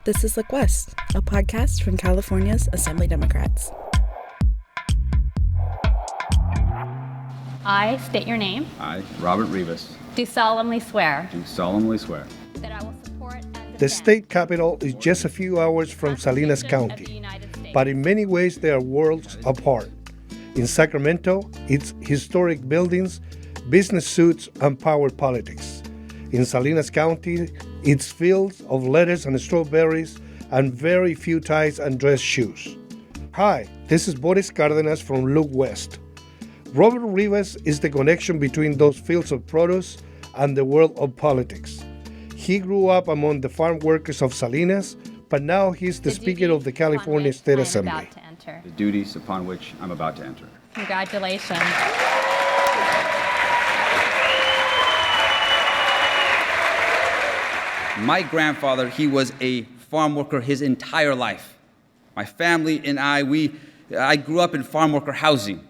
This is Look West, a podcast from California's Assembly Democrats. I state your name. I, Robert Rivas, Do solemnly swear do solemnly swear that I will support and defend The state capital is just a few hours from the Salinas Constitution of the County, United States. but in many ways they are worlds apart. In Sacramento, it's historic buildings, business suits, and power politics. In Salinas County, it's fields of lettuce and strawberries and very few ties and dress shoes. Hi, this is Boris Cardenas from Look West. Robert Rivas is the connection between those fields of produce and the world of politics. He grew up among the farm workers of Salinas, but now he's the Speaker of the California State Assembly. the duties upon which I'm about to enter. Congratulations. My grandfather, he was a farm worker his entire life. My family and I grew up in farm worker housing.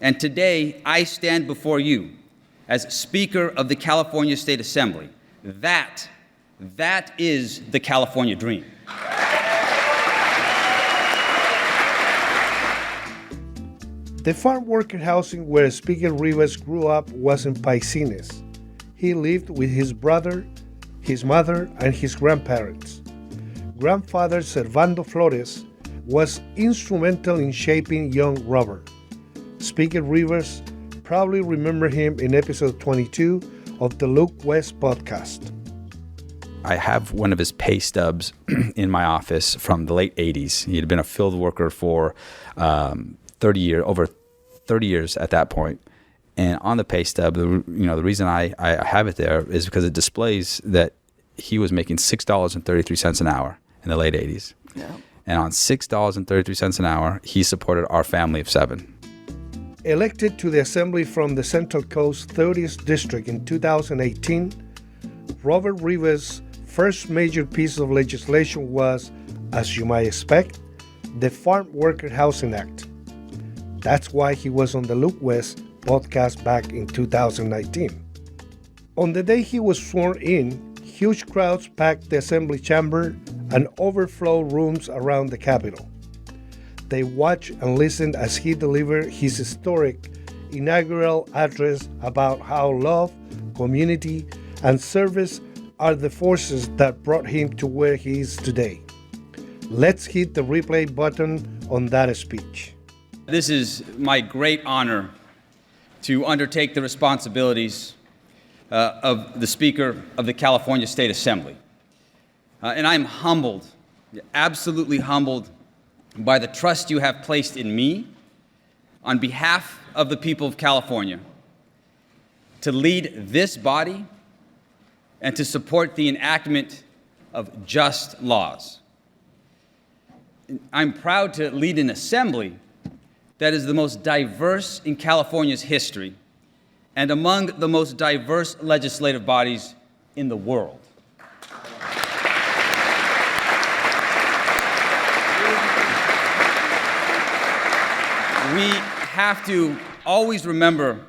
And today, I stand before you as Speaker of the California State Assembly. That is the California dream. The farm worker housing where Speaker Rivas grew up was in Paisines. He lived with his brother, his mother, and his grandparents. Grandfather Servando Flores was instrumental in shaping young Robert. Speaker Rivas probably remember him in episode 22 of the Look West podcast. I have one of his pay stubs in my office from the late 80s. He had been a field worker for over 30 years at that point. And on the pay stub, the reason I have it there is because it displays that he was making $6.33 an hour in the late 80s. Yeah. And on $6.33 an hour, he supported our family of 7. Elected to the Assembly from the Central Coast 30th District in 2018, Robert Rivas' first major piece of legislation was, as you might expect, the Farm Worker Housing Act. That's why he was on the Look West podcast back in 2019. On the day he was sworn in, huge crowds packed the Assembly chamber and overflowed rooms around the Capitol. They watched and listened as he delivered his historic inaugural address about how love, community, and service are the forces that brought him to where he is today. Let's hit the replay button on that speech. This is my great honor to undertake the responsibilities of the Speaker of the California State Assembly. And I'm humbled, absolutely humbled, by the trust you have placed in me on behalf of the people of California to lead this body and to support the enactment of just laws. I'm proud to lead an assembly that is the most diverse in California's history and among the most diverse legislative bodies in the world. We have to always remember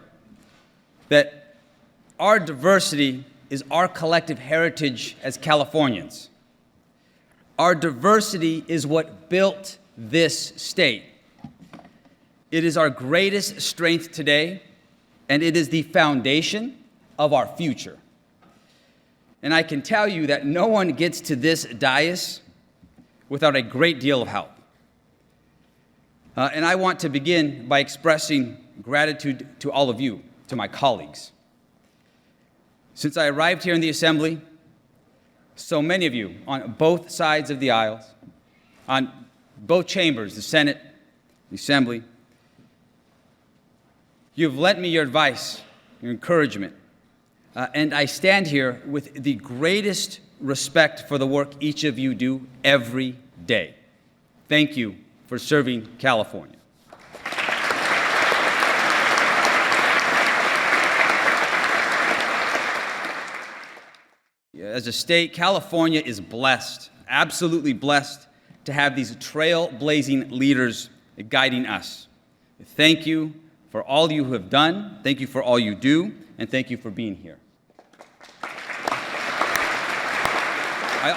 that our diversity is our collective heritage as Californians. Our diversity is what built this state. It is our greatest strength today, and it is the foundation of our future. And I can tell you that no one gets to this dais without a great deal of help. And I want to begin by expressing gratitude to all of you, to my colleagues. Since I arrived here in the Assembly, so many of you on both sides of the aisles, on both chambers, the Senate, the Assembly, you've lent me your advice, your encouragement, and I stand here with the greatest respect for the work each of you do every day. Thank you for serving California. As a state, California is blessed, absolutely blessed, to have these trailblazing leaders guiding us. Thank you for all you have done, thank you for all you do, and thank you for being here. I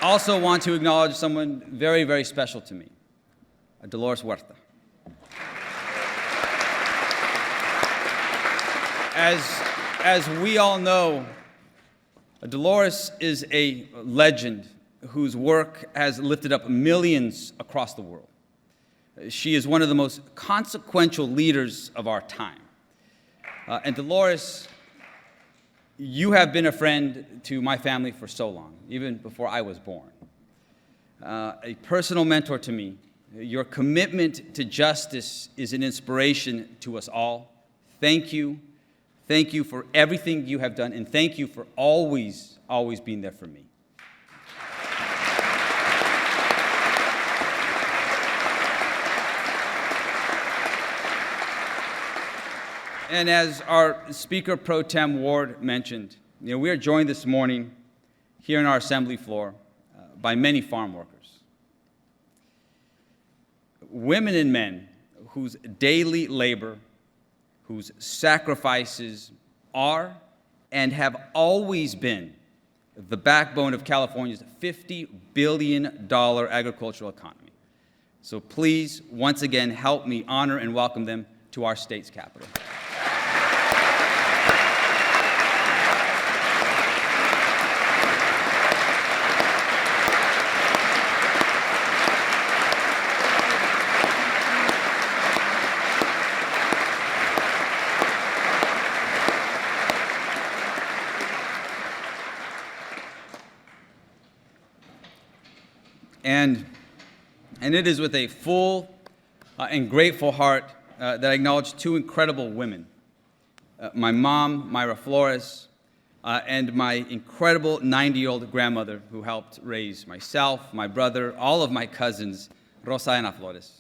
also want to acknowledge someone very, very special to me, Dolores Huerta. As we all know, Dolores is a legend whose work has lifted up millions across the world. She is one of the most consequential leaders of our time. And Dolores, you have been a friend to my family for so long, even before I was born. A personal mentor to me. Your commitment to justice is an inspiration to us all. Thank you. Thank you for everything you have done, and thank you for always, always being there for me. And as our Speaker Pro Tem Ward mentioned, we are joined this morning here in our assembly floor by many farm workers. Women and men whose daily labor, whose sacrifices are and have always been the backbone of California's $50 billion agricultural economy. So please, once again, help me honor and welcome them to our state's capital. And it is with a full and grateful heart that I acknowledge two incredible women, my mom, Myra Flores, and my incredible 90-year-old grandmother who helped raise myself, my brother, all of my cousins, Rosana Flores.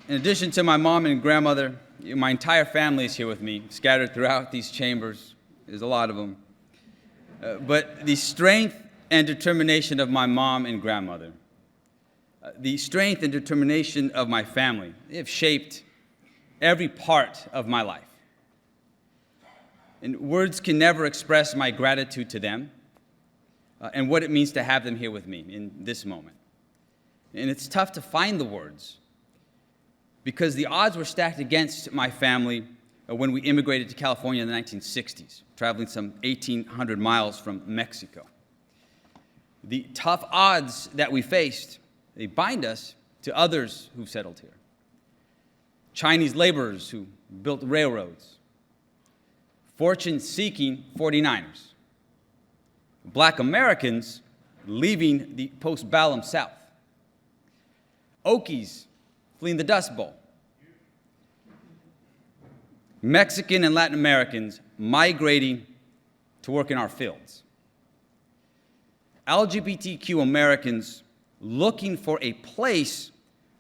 In addition to my mom and grandmother, my entire family is here with me, scattered throughout these chambers. There's a lot of them. But the strength and determination of my mom and grandmother, the strength and determination of my family, they have shaped every part of my life. And words can never express my gratitude to them and what it means to have them here with me in this moment. And it's tough to find the words, because the odds were stacked against my family when we immigrated to California in the 1960s, traveling some 1,800 miles from Mexico. The tough odds that we faced, they bind us to others who've settled here. Chinese laborers who built railroads, fortune-seeking 49ers, Black Americans leaving the post-bellum South, Okies fleeing the Dust Bowl, Mexican and Latin Americans migrating to work in our fields, LGBTQ Americans looking for a place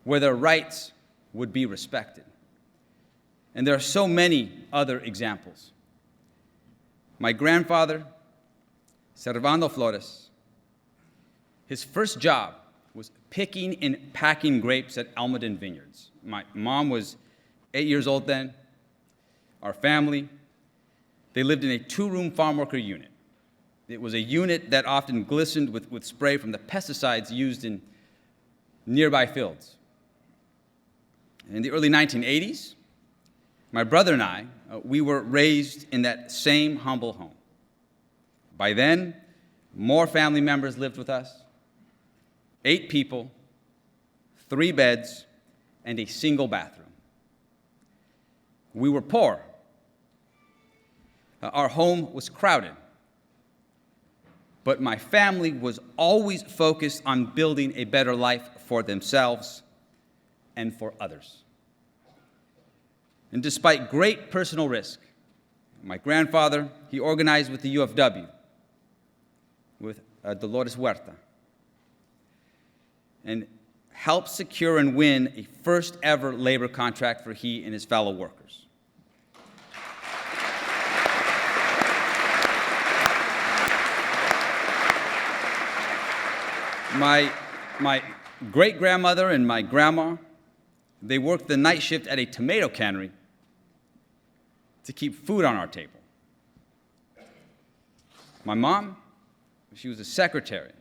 where their rights would be respected. And there are so many other examples. My grandfather, Servando Flores, his first job was picking and packing grapes at Almaden Vineyards. My mom was 8 years old then. Our family, they lived in a 2-room farm worker unit. It was a unit that often glistened with spray from the pesticides used in nearby fields. In the early 1980s, my brother and I, we were raised in that same humble home. By then, more family members lived with us. 8 people, 3 beds, and a single bathroom. We were poor. Our home was crowded. But my family was always focused on building a better life for themselves and for others. And despite great personal risk, my grandfather, he organized with the UFW, with Dolores Huerta. And helped secure and win a first ever labor contract for he and his fellow workers. My great-grandmother and my grandma, they worked the night shift at a tomato cannery to keep food on our table. My mom, she was a secretary.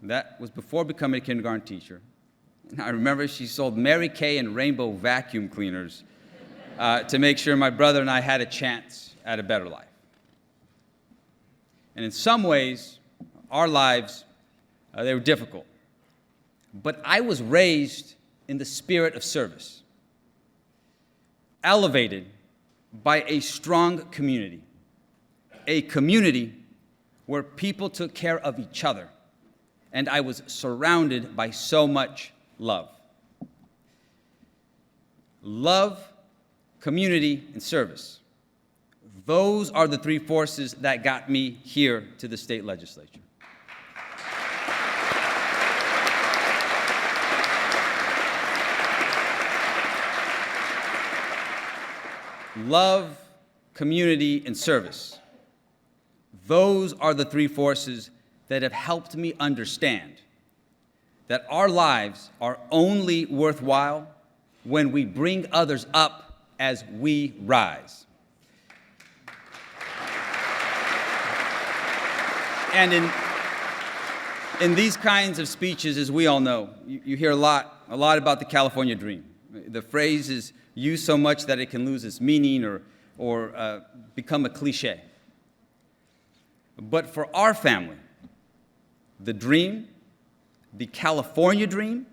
That was before becoming a kindergarten teacher. And I remember she sold Mary Kay and Rainbow vacuum cleaners to make sure my brother and I had a chance at a better life. And in some ways, our lives, they were difficult. But I was raised in the spirit of service, elevated by a strong community, a community where people took care of each other, and I was surrounded by so much love. Love, community, and service. Those are the three forces that got me here to the state legislature. Love, community, and service. Those are the three forces that have helped me understand that our lives are only worthwhile when we bring others up as we rise. And in these kinds of speeches, as we all know, you hear a lot about the California dream. The phrase is used so much that it can lose its meaning or become a cliche. But for our family, the dream, the California dream,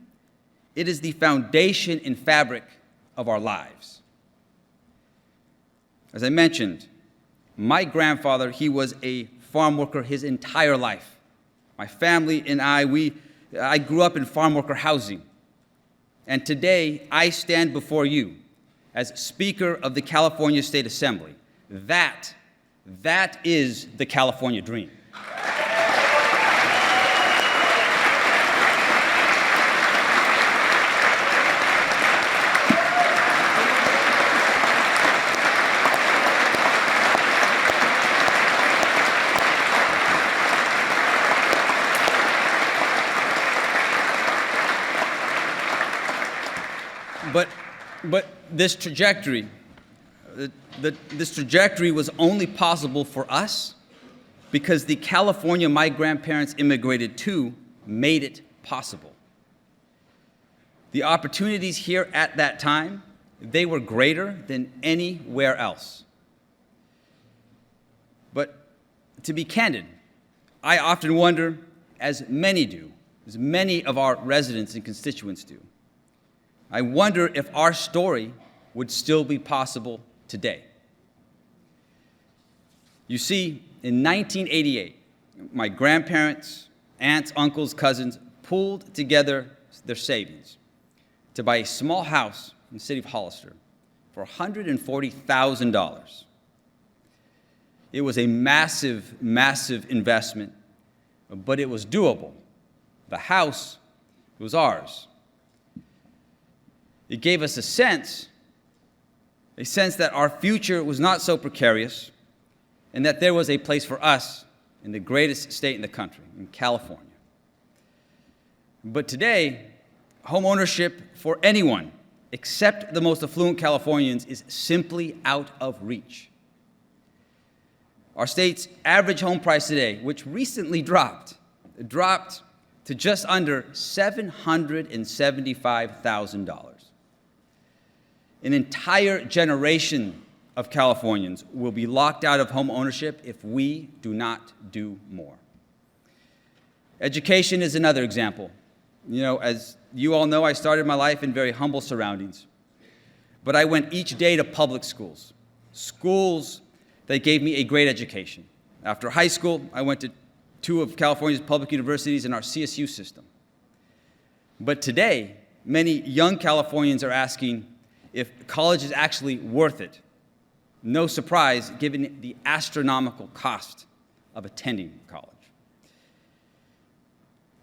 it is the foundation and fabric of our lives. As I mentioned, my grandfather, he was a farm worker his entire life. My family and I grew up in farm worker housing. And today, I stand before you as Speaker of the California State Assembly. That is the California dream. But this trajectory, this trajectory was only possible for us because the California my grandparents immigrated to made it possible. The opportunities here at that time, they were greater than anywhere else. But to be candid, I often wonder, as many do, as many of our residents and constituents do, I wonder if our story would still be possible today. You see, in 1988, my grandparents, aunts, uncles, cousins pooled together their savings to buy a small house in the city of Hollister for $140,000. It was a massive, massive investment, but it was doable. The house was ours. It gave us a sense that our future was not so precarious and that there was a place for us in the greatest state in the country, in California. But today, home ownership for anyone except the most affluent Californians is simply out of reach. Our state's average home price today, which recently dropped to just under $775,000. An entire generation of Californians will be locked out of home ownership if we do not do more. Education is another example. You know, as you all know, I started my life in very humble surroundings. But I went each day to public schools, schools that gave me a great education. After high school, I went to two of California's public universities in our CSU system. But today, many young Californians are asking if college is actually worth it. No surprise, given the astronomical cost of attending college.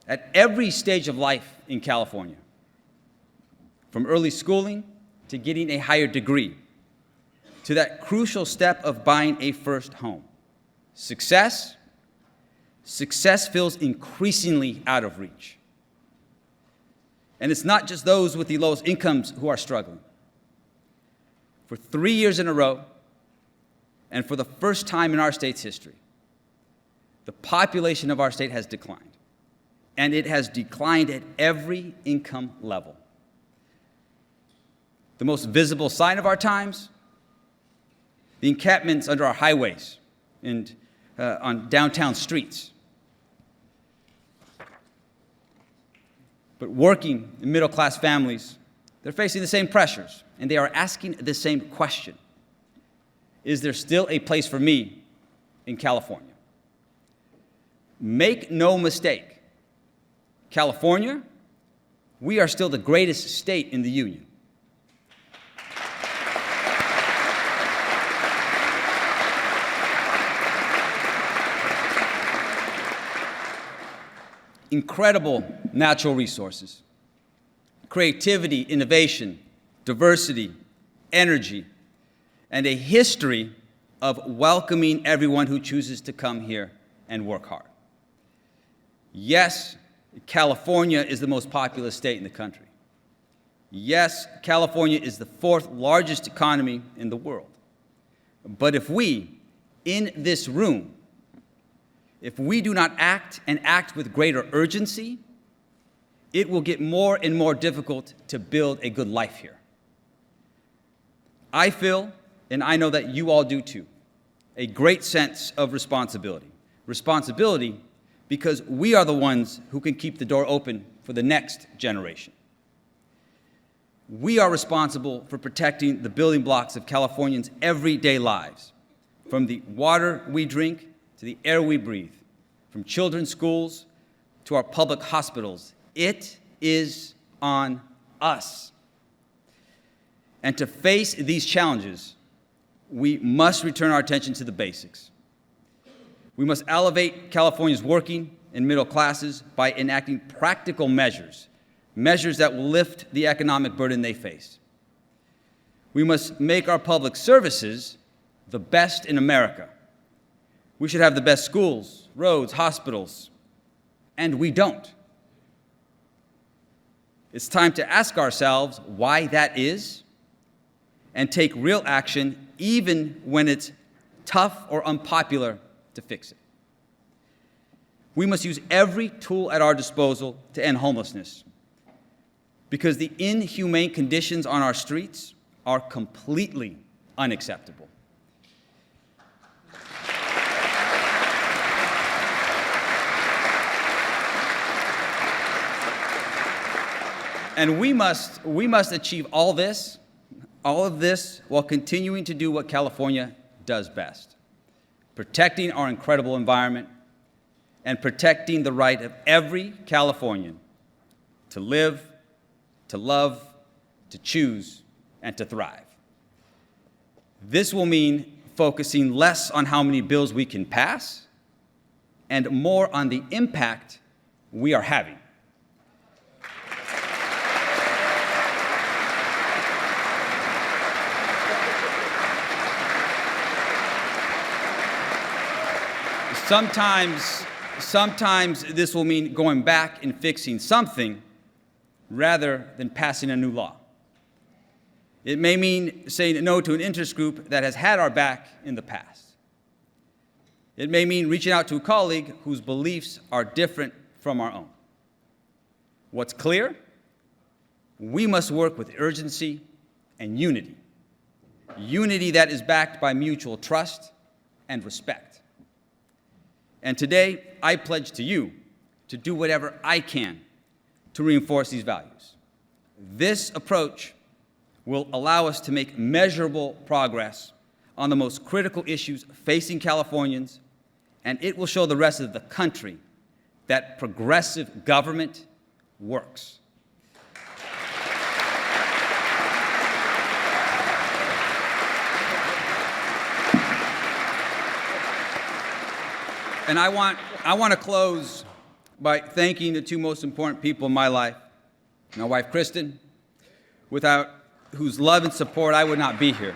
At every stage of life in California, from early schooling to getting a higher degree, to that crucial step of buying a first home. Success feels increasingly out of reach. And it's not just those with the lowest incomes who are struggling. For 3 years in a row, and for the first time in our state's history, the population of our state has declined. And it has declined at every income level. The most visible sign of our times, the encampments under our highways and on downtown streets. But working and middle-class families, they're facing the same pressures, and they are asking the same question. Is there still a place for me in California? Make no mistake, California, we are still the greatest state in the union. Incredible natural resources, creativity, innovation, diversity, energy, and a history of welcoming everyone who chooses to come here and work hard. Yes, California is the most populous state in the country. Yes, California is the fourth largest economy in the world. But if we, in this room, if we do not act and act with greater urgency, it will get more and more difficult to build a good life here. I feel, and I know that you all do too, a great sense of responsibility. Responsibility because we are the ones who can keep the door open for the next generation. We are responsible for protecting the building blocks of Californians' everyday lives, from the water we drink to the air we breathe, from children's schools to our public hospitals. It is on us. And to face these challenges, we must return our attention to the basics. We must elevate California's working and middle classes by enacting practical measures that will lift the economic burden they face. We must make our public services the best in America. We should have the best schools, roads, hospitals, and we don't. It's time to ask ourselves why that is and take real action even when it's tough or unpopular to fix it. We must use every tool at our disposal to end homelessness because the inhumane conditions on our streets are completely unacceptable. And we must achieve all of this while continuing to do what California does best, protecting our incredible environment and protecting the right of every Californian to live, to love, to choose, and to thrive. This will mean focusing less on how many bills we can pass and more on the impact we are having. Sometimes this will mean going back and fixing something rather than passing a new law. It may mean saying no to an interest group that has had our back in the past. It may mean reaching out to a colleague whose beliefs are different from our own. What's clear? We must work with urgency and unity. Unity that is backed by mutual trust and respect. And today, I pledge to you to do whatever I can to reinforce these values. This approach will allow us to make measurable progress on the most critical issues facing Californians, and it will show the rest of the country that progressive government works. And I want to close by thanking the two most important people in my life, my wife, Kristen, without whose love and support I would not be here.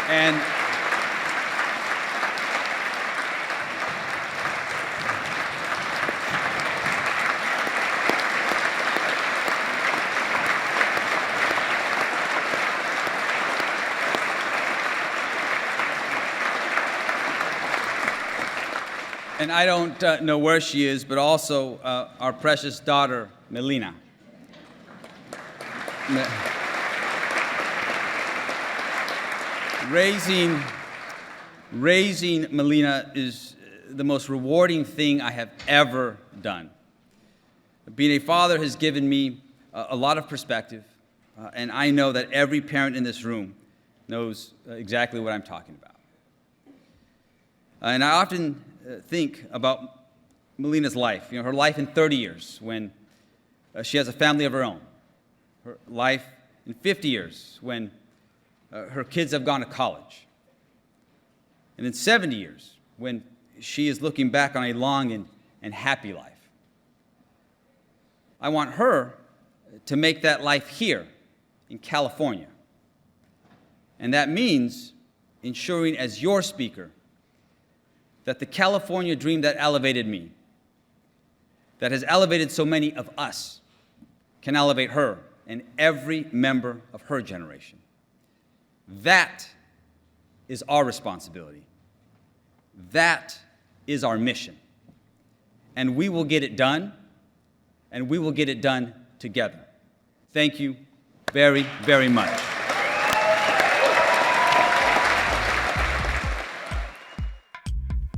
And I don't know where she is, but also our precious daughter, Melina. Raising Melina is the most rewarding thing I have ever done. Being a father has given me a lot of perspective, and I know that every parent in this room knows exactly what I'm talking about. And I often think about Melina's life, her life in 30 years when she has a family of her own, her life in 50 years when her kids have gone to college, and in 70 years when she is looking back on a long and happy life. I want her to make that life here in California. And that means ensuring, as your speaker, that the California dream that elevated me, that has elevated so many of us, can elevate her and every member of her generation. That is our responsibility. That is our mission. And we will get it done, and we will get it done together. Thank you very, very much.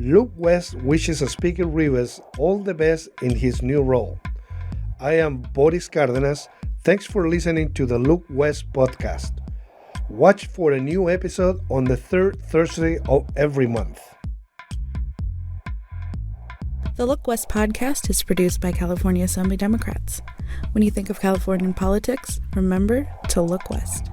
Luke West wishes Speaker Rivas all the best in his new role. I am Boris Cárdenas. Thanks for listening to the Luke West podcast. Watch for a new episode on the third Thursday of every month. The Look West podcast is produced by California Assembly Democrats. When you think of Californian politics, remember to look west.